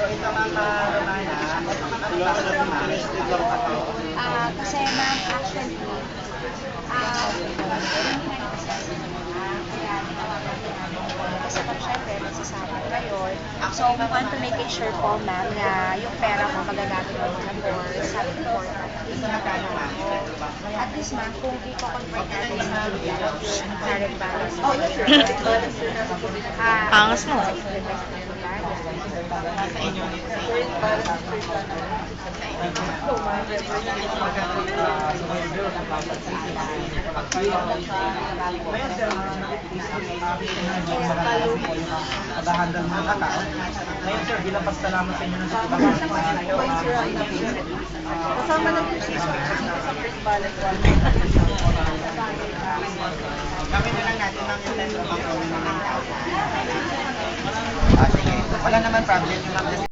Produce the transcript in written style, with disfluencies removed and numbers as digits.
So ito mga Romana, Kasi ma'am, actually, yung 20%, kaya tinawagan din namin po. Kasi ma'am, syempre, magsasama ngayon. So, we want to make it sure po, ma'am, na yung pera mo magagamit mo na more sa important. At least, ma'am, kung i-convert natin sa current balance, Angas mo. Nasa inyo. Ngayon sir, nag-handle mo ng account. Ngayon sir, bilang pasalamat sa inyo ng kasama ng sa first balance kami na lang natin ang yung sige, wala naman problem yung